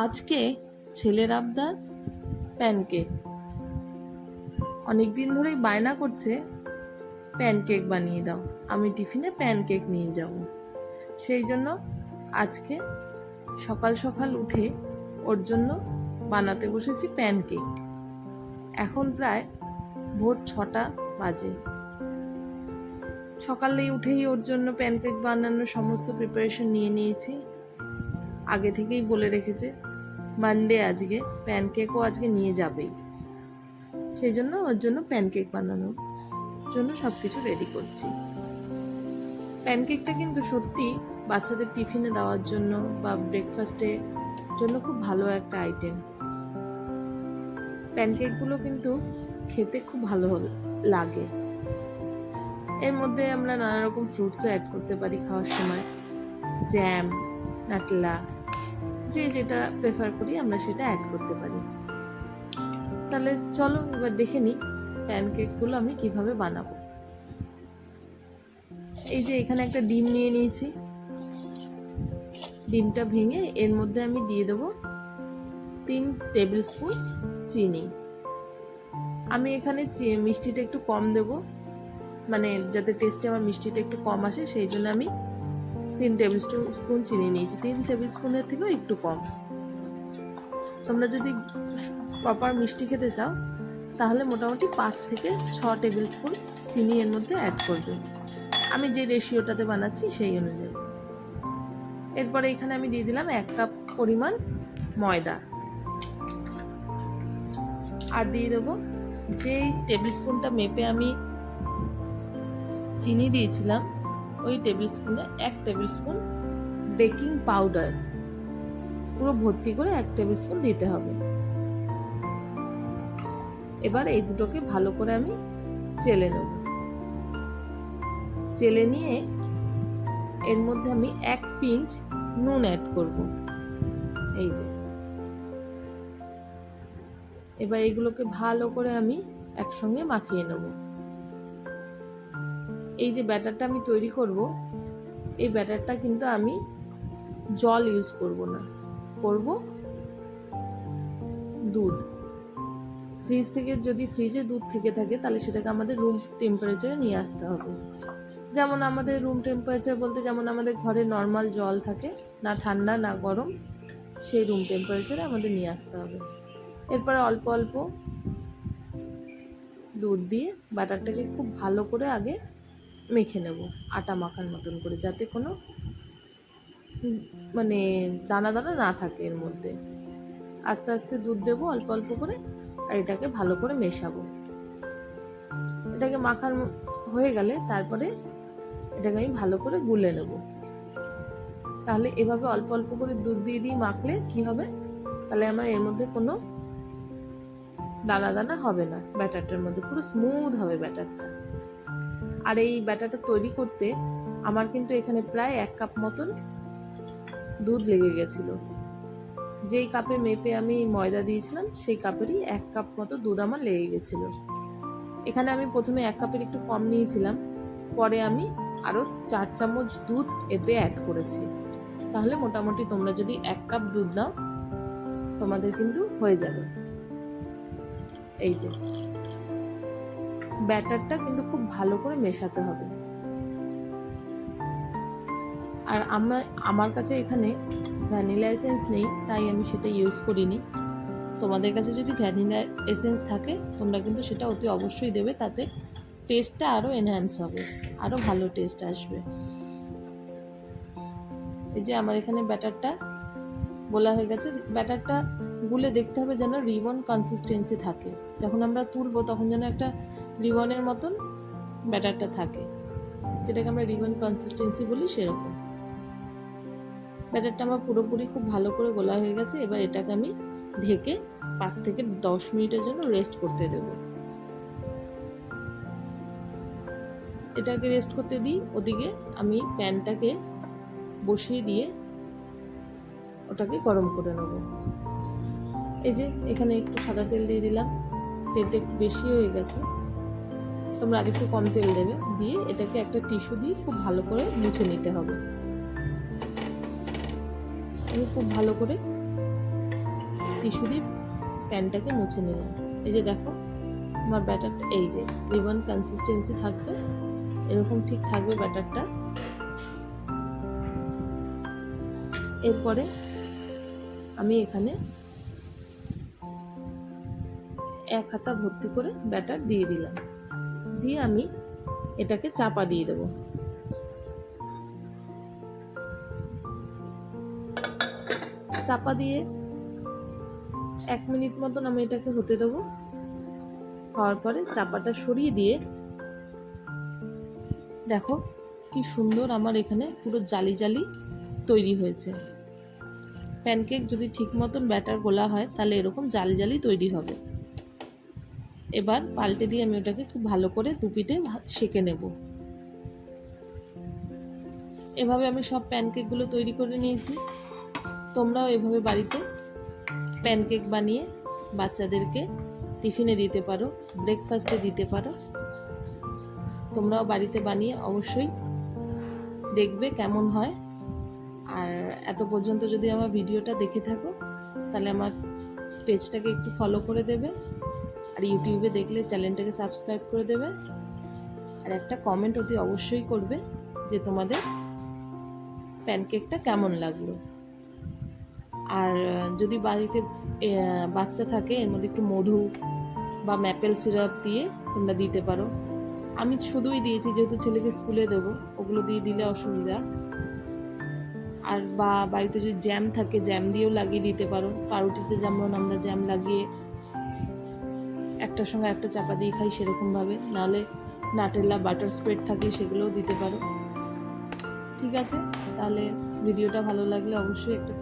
আজকে ছেলের আবদার প্যানকেক। অনেকদিন ধরেই বায়না করছে প্যানকেক বানিয়ে দাও, আমি টিফিনে প্যানকেক নিয়ে যাব। সেই জন্য আজকে সকাল সকাল উঠে ওর জন্য বানাতে বসেছি প্যানকেক। এখন প্রায় ভোর 6টা বাজে। সকালেই উঠেই ওর জন্য প্যানকেক বানানোর সমস্ত প্রিপারেশন নিয়ে নিয়েছি। আগে থেকেই বলে রেখেছে মানডে আজকে, প্যানকেকও আজকে নিয়ে যাবেই। সেই জন্য ওর জন্য প্যানকেক বানানোর জন্য সব কিছু রেডি করছি। প্যানকেকটা কিন্তু সত্যি বাচ্চাদের টিফিনে দেওয়ার জন্য বা ব্রেকফাস্টের জন্য খুব ভালো একটা আইটেম। প্যানকেকগুলো কিন্তু খেতে খুব ভালো লাগে। এর মধ্যে আমরা নানা রকম ফ্রুটসও অ্যাড করতে পারি খাওয়ার সময়, জ্যাম, নাটলা, যে যেটা প্রেফার করি আমরা সেটা অ্যাড করতে পারি। তাহলে চলো এবার দেখে নিই প্যানকেকগুলো আমি কিভাবে বানাবো। এই যে এখানে একটা ডিম নিয়ে নিয়েছি। ডিমটা ভেঙে এর মধ্যে আমি দিয়ে দেবো 3 টেবিল স্পুন চিনি। আমি এখানে মিষ্টিটা একটু কম দেব, মানে যাতে টেস্টে আমার মিষ্টিটা একটু কম আসে, সেই জন্য আমি 3 টেবিল স্পুন চিনি নিয়েছি। 3 টেবিল স্পুনের থেকেও একটু কম। তোমরা যদি প্রপার মিষ্টি খেতে চাও তাহলে মোটামুটি 5 থেকে 6 টেবিল স্পুন চিনি এর মধ্যে অ্যাড করবে। আমি যে রেশিওটাতে বানাচ্ছি সেই অনুযায়ী। এরপরে এখানে আমি দিয়ে দিলাম 1 কাপ পরিমাণ ময়দা, আর দিয়ে দেবো যেই টেবিল স্পুনটা মেপে আমি চিনি দিয়েছিলাম ওই টেবিল স্পুনে 1 টেবিল স্পুন বেকিং পাউডার, পুরো ভর্তি করে 1 টেবিল স্পুন দিতে হবে। এবার এই দুটোকে ভালো করে আমি চেলে নেব। চেলে নিয়ে এর মধ্যে আমি 1 পিঞ্চ নুন অ্যাড করব। এই যে এবার এগুলোকে ভালো করে আমি একসঙ্গে মাখিয়ে নেব। এই যে ব্যাটারটা আমি তৈরি করব, এই ব্যাটারটা কিন্তু আমি জল ইউজ করব না, করব দুধ। ফ্রিজ থেকে যদি ফ্রিজে দুধ থেকে থাকে তাহলে সেটাকে আমাদের রুম টেম্পারেচারে নিয়ে আসতে হবে। যেমন আমাদের রুম টেম্পারেচার বলতে যেমন আমাদের ঘরে নর্মাল জল থাকে, না ঠান্ডা না গরম, সেই রুম টেম্পারেচারে আমাদের নিয়ে আসতে হবে। এরপরে অল্প অল্প দুধ দিয়ে ব্যাটারটাকে খুব ভালো করে আগে মেখে নেব, আটা মাখার মতন করে, যাতে কোনো মানে দানা দানা না থাকে এর মধ্যে। আস্তে আস্তে দুধ দেবো অল্প অল্প করে, আর এটাকে ভালো করে মেশাবো। এটাকে মাখার হয়ে গেলে তারপরে এটাকে আমি ভালো করে গুলে নেব। তাহলে এভাবে অল্প অল্প করে দুধ দিয়ে দিয়ে মাখলে কি হবে, তাহলে আমার এর মধ্যে কোনো দানা দানা হবে না, ব্যাটারটার মধ্যে পুরো স্মুথ হবে ব্যাটারটা। আর এই ব্যাটারটা তৈরি করতে আমার কিন্তু এখানে প্রায় 1 কাপ মতন দুধ লেগে গেছিল। যেই কাপে মেপে আমি ময়দা দিয়েছিলাম সেই কাপেরই 1 কাপ মতো দুধ আমার লেগে গেছিল। এখানে আমি প্রথমে 1 কাপের একটু কম নিয়েছিলাম, পরে আমি আরও 4 চামচ দুধ এতে অ্যাড করেছি। তাহলে মোটামুটি তোমরা যদি 1 কাপ দুধ দাও তোমাদের কিন্তু হয়ে যাবে। এই যে ব্যাটারটা কিন্তু খুব ভালো করে মেশাতে হবে। আর আমার কাছে এখানে ভ্যানিলা এসেন্স নেই, তাই আমি সেটা ইউজ করিনি। তোমাদের কাছে যদি ভ্যানিলা এসেন্স থাকে তোমরা কিন্তু সেটা অতি অবশ্যই দেবে, তাতে টেস্টটা আরও এনহ্যান্স হবে, আরও ভালো টেস্ট আসবে। এই যে আমার এখানে ব্যাটারটা গোলা হয়ে গেছে। ব্যাটারটা গুলে দেখতে হবে যেন রিবন কনসিস্টেন্সি থাকে, যখন আমরা তুলবো তখন যেন একটা রিবনের মতন ব্যাটারটা থাকে, যেটাকে আমরা রিবন কনসিস্টেন্সি বলি, সেরকম। ব্যাটারটা আমার পুরোপুরি খুব ভালো করে গোলা হয়ে গেছে। এবার এটাকে আমি ঢেকে 5 থেকে 10 মিনিটের জন্য রেস্ট করতে দেব। এটাকে রেস্ট করতে দিই, ওদিকে আমি প্যানটাকে বসিয়ে দিয়ে ওটাকে গরম করে নেব। এই যে এখানে একটু সাদা তেল দিয়ে দিলাম, তেলটা একটু বেশি হয়ে গেছে, তোমরা আর একটু কম তেল দেবে। দিয়ে এটাকে একটা টিস্যু দিয়ে খুব ভালো করে মুছে নিতে হবে। আমি খুব ভালো করে টিস্যু দিয়ে প্যানটাকে মুছে নিলাম। এই যে দেখো আমার ব্যাটারটা এই যে রিবন কনসিস্টেন্সি থাকবে, এরকম ঠিক থাকবে ব্যাটারটা। এরপরে আমি এখানে 1 হাতা ভর্তি করে ব্যাটার দিয়ে দিলাম, দিয়ে আমি এটাকে চাপা দিয়ে দেবো। চাপা দিয়ে 1 মিনিট মতন আমি এটাকে হতে দেবো। হওয়ার পরে চাপাটা সরিয়ে দিয়ে দেখো কি সুন্দর আমার এখানে পুরো জালি জালি তৈরি হয়েছে। প্যানকেক যদি ঠিক মতন ব্যাটার গোলা হয় তাহলে এরকম জালি জালি তৈরি হবে। এবার পাল্টে দিয়ে আমি ওটাকে খুব ভালো করে দুপিঠে সেঁকে নেব। এভাবে আমি সব প্যানকেকগুলো তৈরি করে নিয়েছি। তোমরাও এভাবে বাড়িতে প্যানকেক বানিয়ে বাচ্চাদেরকে টিফিনে দিতে পারো, ব্রেকফাস্টে দিতে পারো। তোমরাও বাড়িতে বানিয়ে অবশ্যই দেখবে কেমন হয়। আর এত পর্যন্ত যদি আমার ভিডিওটা দেখে থাকো তাহলে আমার পেজটাকে একটু ফলো করে দেবে, আর ইউটিউবে দেখলে চ্যানেলটাকে সাবস্ক্রাইব করে দেবে, আর একটা কমেন্ট অতি অবশ্যই করবে যে তোমাদের প্যানকেকটা কেমন লাগলো। আর যদি বাড়িতে বাচ্চা থাকে এর মধ্যে একটু মধু বা ম্যাপেল সিরাপ দিয়ে তোমরা দিতে পারো। আমি শুধুই দিয়েছি যেহেতু ছেলেকে স্কুলে দেবো, ওগুলো দিয়ে দিলে অসুবিধা। আর বা বাড়িতে যদি জ্যাম থাকে জ্যাম দিয়েও লাগিয়ে দিতে পারো। পাউরুটিতে যেমন আমরা জ্যাম লাগিয়ে একটার সঙ্গে একটা চাপা দিয়ে খাই সেরকমভাবে, নাহলে নাটেলা বাটার স্প্রেড থাকে সেগুলোও দিতে পারো। ঠিক আছে, তাহলে ভিডিওটা ভালো লাগলে অবশ্যই একটা